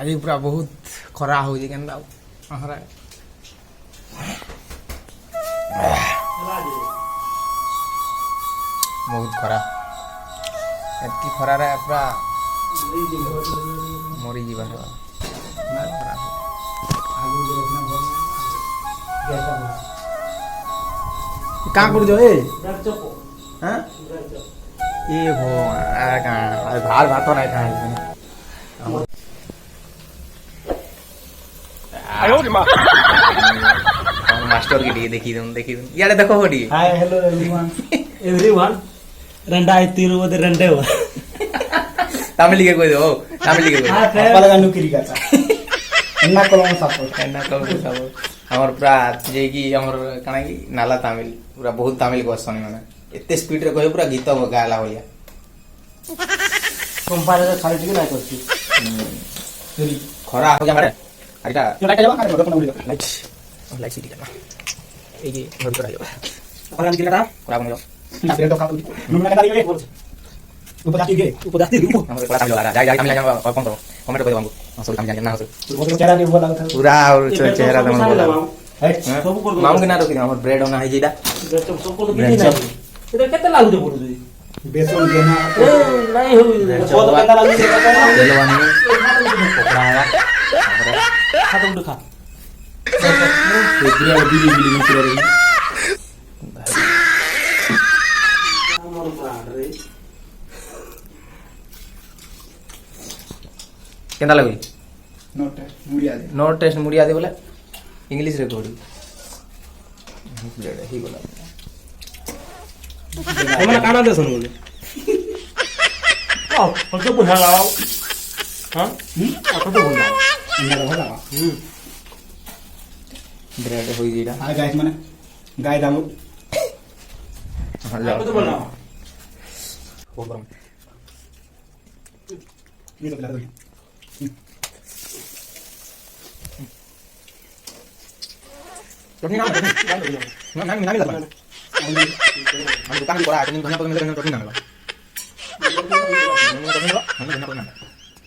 ଆଜି ପୁରା ବହୁତ ଖରା ହଉଛି କେନ୍ତା ଖରା ବହୁତ ଖରା ଏତିକି ଖରାରେ ପୁରା ମରିଯିବାର କାଁ କରୁଛ ଏ ଭାତ ଭାତ ନାଇଁ ଖାଇ मास्टर की टिके देखी यार देखो हो टिके हाय हेलो एवरीवन रंडा आई तीर बोदे रंडे हो तमिल के कोई दो तमिल के कोई अपला गानु किरी काचा एन्ना कलम सपोर्ट हमर पूरा जे की हमर काना की नाला तमिल पूरा बहुत तमिल क्वेश्चन माने एते स्पीड रे कहे पूरा गीत गाला होया कंपारे खाली टिके नाही करती खरा हो जा मारे आइटा जो लाइट जाबा खाली कोन बोलियो लाइट लाइट सिटी करना ए की घर पर आयो अपला निकला ता खरा बन जाओ ना फिर तो का नुना का दिए बोल ऊपर जाती ऊपर हमरे पूरा तमिल वाला जाई तमिल जान और कौन करो कमेंट कर देबो सॉरी तमिल जान ना हो वो चेहरा नहीं बोला था पूरा और चेहरा दम बोला सब कर माम के ना रखी हमर ब्रेड होना है जीदा सब को तो किनी ना इधर केते लागु दे बोलु बेसन देना ए नहीं हो बहुत गंदा लागु दे जलवानी पकड़ा है खा तो खा बिली बिली बिली कर रही हमर प्राण रे केंदा लागई नोट टेस्ट मुड़िया दे बोले इंग्लिश रे कोडी ब्रेड ही बोला हमने काना दे सुन बोले आओ हम तो बुझा लाओ हां आप तो बोल इंदा बोला ब्रेड होई जीडा हां गाइस माने गाय दामु हल्ला तो बोला हो बरम ये तो लगा चटनी ना ना ना लगा हम दुकान को आ चटनी धनिया पत्ता मिले चटनी ना लगा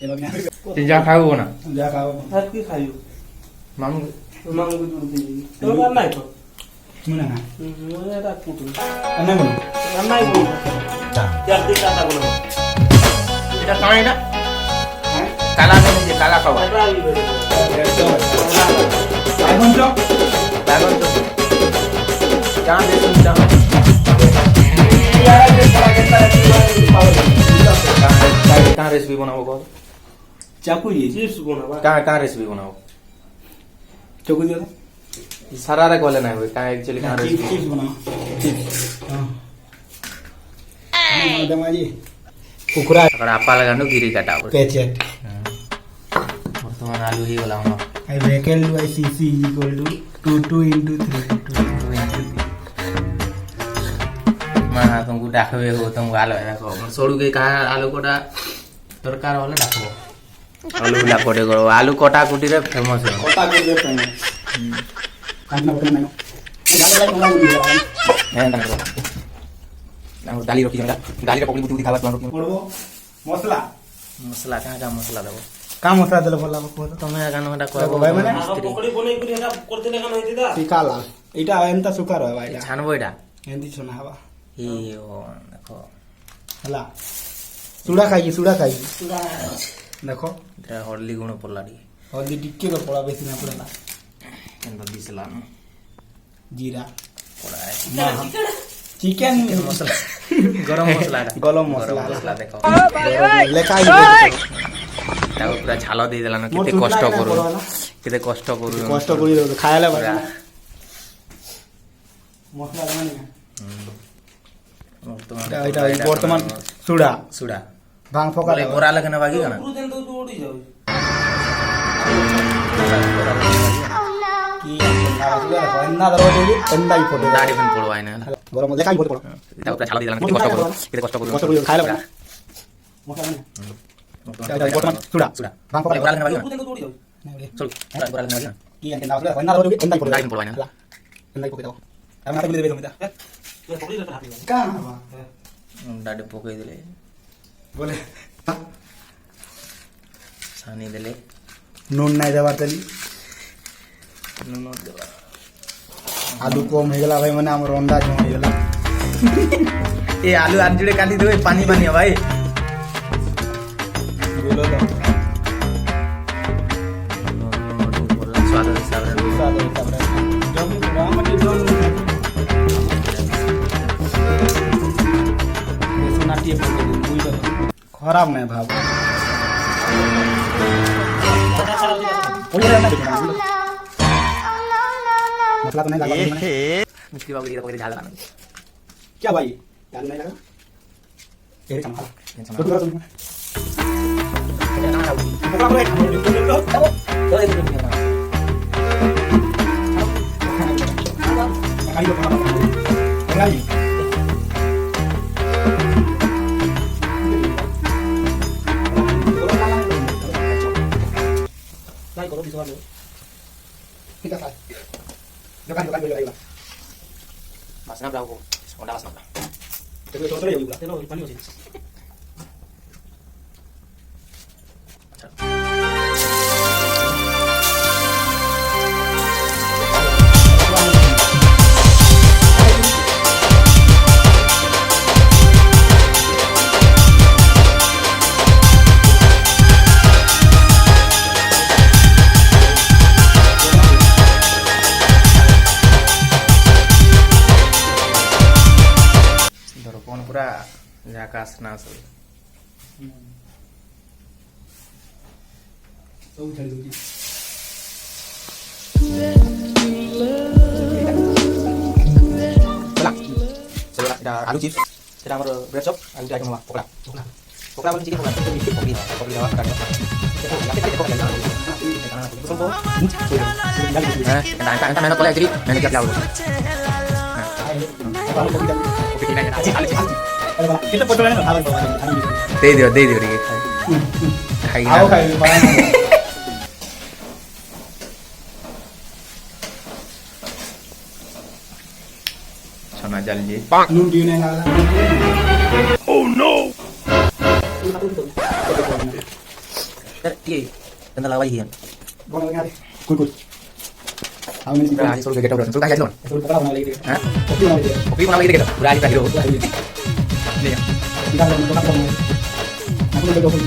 ये लोग यहां जा खाओ ना जा खाओ हर की खाइयो मामू मांगू दूध दे तो करना है तो मुना ना मुझे रा कुटु अन्ना बोलो अन्ना ही बोलो क्या दिखा था बोलो এটা কাই না কালা নেই যে কালা খাওয়া এখন তো बैगन तो जहाँ दे तुम जहाँ कहाँ रेसिपी बनाओ कौन चाकू ये चिप्स बनावा कहाँ रेसिपी बनाओ चाकू दिया सारा रे बोले ना भाई कहाँ एक्चुअली कहाँ रेसिपी चिप्स बनाओ चिप्स हां दमाजी कुकुरा अगर आपा लगानो गिरी काटा पेचेट वर्तमान आलू ही वाला हूँ I reckon YCC equal to 2 into 3 माँ तुमको डाकवे हो तुमको आलू है देखो सोडू के कहाँ आलू कोटा तरकार वाले डाको आलू डाकोटे करो आलू कोटा कुटी रे फेमस है कोटा को दे पे खाना बना ना डाल बना है ना ना दाली रोटी जंगा दाली रे पकड़ी बुटी खावा तुम रोटी पड़बो मसला मसला कहाँ मसला देबो का मसला देले बोला को तमे गानो टा देखो भाई माने पकड़ी बनै करी हेटा करते लेगा नहीं दिदा सिकाला इटा एंता सुकार है भाई छानबो एटा एंती सुना हवा ई ओ देखो हला सुड़ा खाई देखो इधर हल्दी गुण पड़ला डी हल्दी टिक्के को पड़ा बेसी ना पड़ला केंदा दिसला न जीरा पड़ा है चिकन मसला गरम मसला गरम मसला देखो लेखाई ताको पूरा झाल दे देला न केते कष्ट करू कष्ट करी खायला बरा मसला माने এটা বর্তমান সুড়া सुडा ভাং ফকা बोले बोरा लगने बाकी का ना पूरा दिन तो उड़ी जाओ কি না দরজা দিই এন্দাই ফটো दाढ़ी पण पड़वाय ना গরম লেখাই ফটো পড়ো ताको पूरा झाल दे देला न केते कष्ट करू খায়লা বরা মসলা মানে এটা বর্তমান সুড়া सुडा ভাং ফকা बोरा लगने बाकी पूरा दिन तो उड़ी जाओ चल बोरा लगने बाकी ना কি এন্তে না দরজা না দরজা এন্দাই ফটো दाढ़ी पण पड़वाय ना এন্দাই ফটো দাও আমি হাতে দিলে বেদম এটা ये पकड़ी रहता हाथ में কা दाढ़ी पकई देले বলে छानी देले নুন নাই দেবার তেলি আলু কম হয়ে গেল ভাই মানে আমার রন্ধা জমা হয়ে গেল ए आलू आज जुड़े काटी दो पानी पानी है भाई बोलो तो स्वाद हिसाब से जम राम जी जम नाटी बुझलो खराब नहीं भाव मसला तो नहीं लगा मिस्त्री बाबू जी का झाल लगाना क्या भाई दाल नहीं लगा तेरे कमाल तो तू सुन पकड़ा पकड़ Masna berapa? Honda masna. Tapi contoh ya ibu. Telo pani ଅଛି Kau pura jakas nasul. सब छड़ी दूजी Pula. Sebelah ada alu chips. Kita ambil bread chop, alu dia cuma pokla. Pokla boleh chicken pokla. Kopi dah ada. Entah mana boleh jadi, mana kita jauh. kita foto lain hal bawa दे दियो रे खाई आओ खाई सोना जल जी नून दियो नहीं लगा ओह नो ये तंदा लगा ही है बोल लगा दे कुछ हम नहीं पूरा आज सोल के गेट आउट सोल का जाइलो तो पकड़ा बना लेके हां कॉपी बना लेके कोई बना लेके पूरा आज का हीरो ले kita belum pernah ketemu aku udah dulu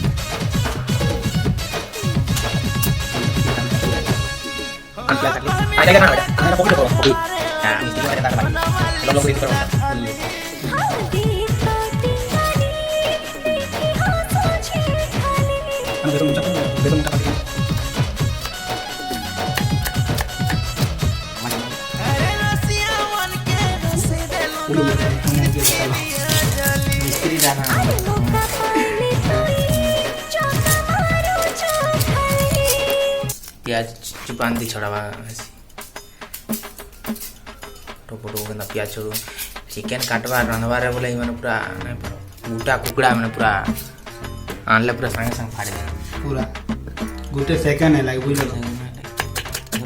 Anti lagi. Ada kan ada? Ada kopi tuh. Kopi. Nah, mesti ada tambahan. Kalau belum itu terus. Ana besok minta lagi. Misteri dana. प्याज Choopan दी छोड़ा ऐसी टोपो टोपो के प्याज छोड़ू chicken काटवा Randhawa रे बोले मैंने पूरा गोटा कुकड़ा मैंने पूरा आनले पूरा संगे संग फाड़ दे पूरा गोटे सेकंड है लाइक बुझलो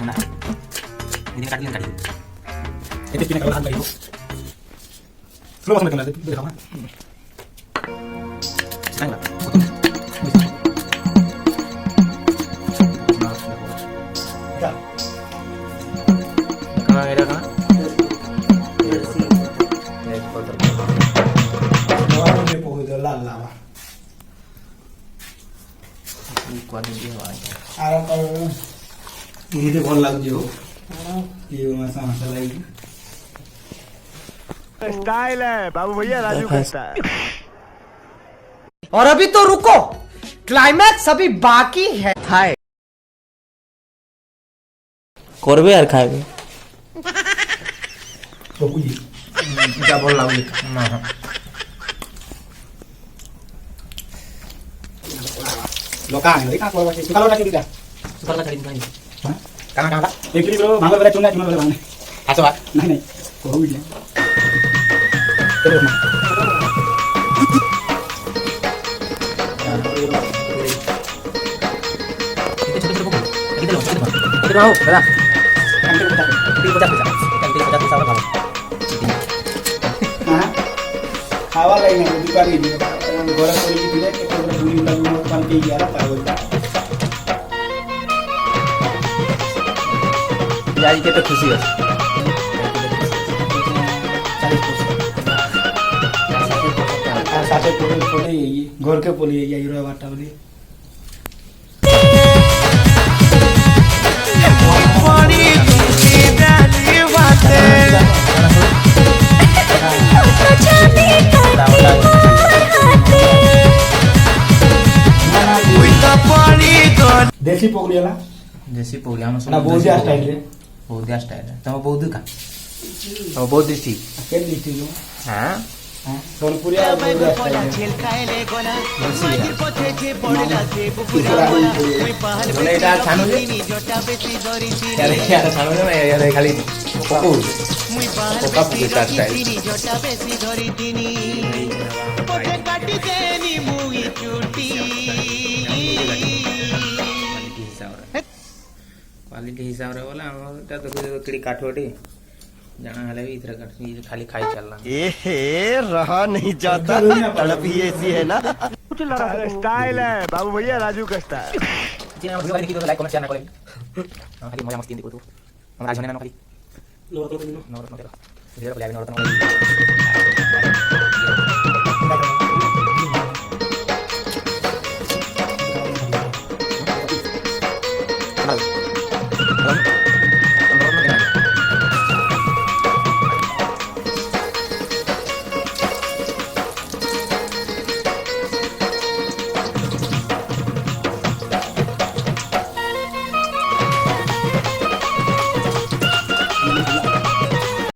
ना इधर काट ले ये किने का हाल करियो स्लो मोशन में करना देखो ना संगा कहाँ मेरा कहाँ में पोहो दे लाल लावा क्वालिटी है आरा पर ये तो बहुत लग जो ये मसा मसाला ही स्टाइल है बाबू भैया राजू कहता है और अभी तो रुको क्लाइमैक्स अभी बाकी है हाय करबे यार खाएबे तो कुछ क्या बोल लाओगे ना लोका है देखा कोई बात सुखा लोटा किया सुपर का चढ़ी दिखाई कहां कहां एक किलो ब्रो भांगा वाला चुना वाला भांगा ऐसा बात नहीं नहीं को हुई है चलो ना कितना हो बता हां खावा लाइन है दुकान की गोरा कोई की पीले के पूरी लगी पान के यार का बोलता ଯାଇ କେତେ ଖୁସି ଅଛି 40% पोली घर के पोली यूरो बाटा बोली देसी पोगली वाला देसी पौली हम ना बोधिया स्टाइल रे बौद्धिया स्टाइल है तुम बौद्ध का तुम बौद्ध ठीक के लिखती लो हाँ हां सोनपुरिया बोधिया स्टाइल बोले এটা ছানু যে यार ছানু না यार খালি পকু পকা পুকা স্টাইল क्वालिटी हिसाब रे बोला हमटा तो किड़ी काठोटी जाना हले भी इधर काट खाली खाई चलना ए रहा नहीं जाता तड़प ही ऐसी है ना स्टाइल है बाबू भैया राजू का स्टाइल जी हम वीडियो देखि तो लाइक कमेंट शेयर ना करे खाली मजा मस्ती देखो तू हम आज होने ना खाली नवरत्न नवरत्न तेरा वीडियो को लाइक नवरत्न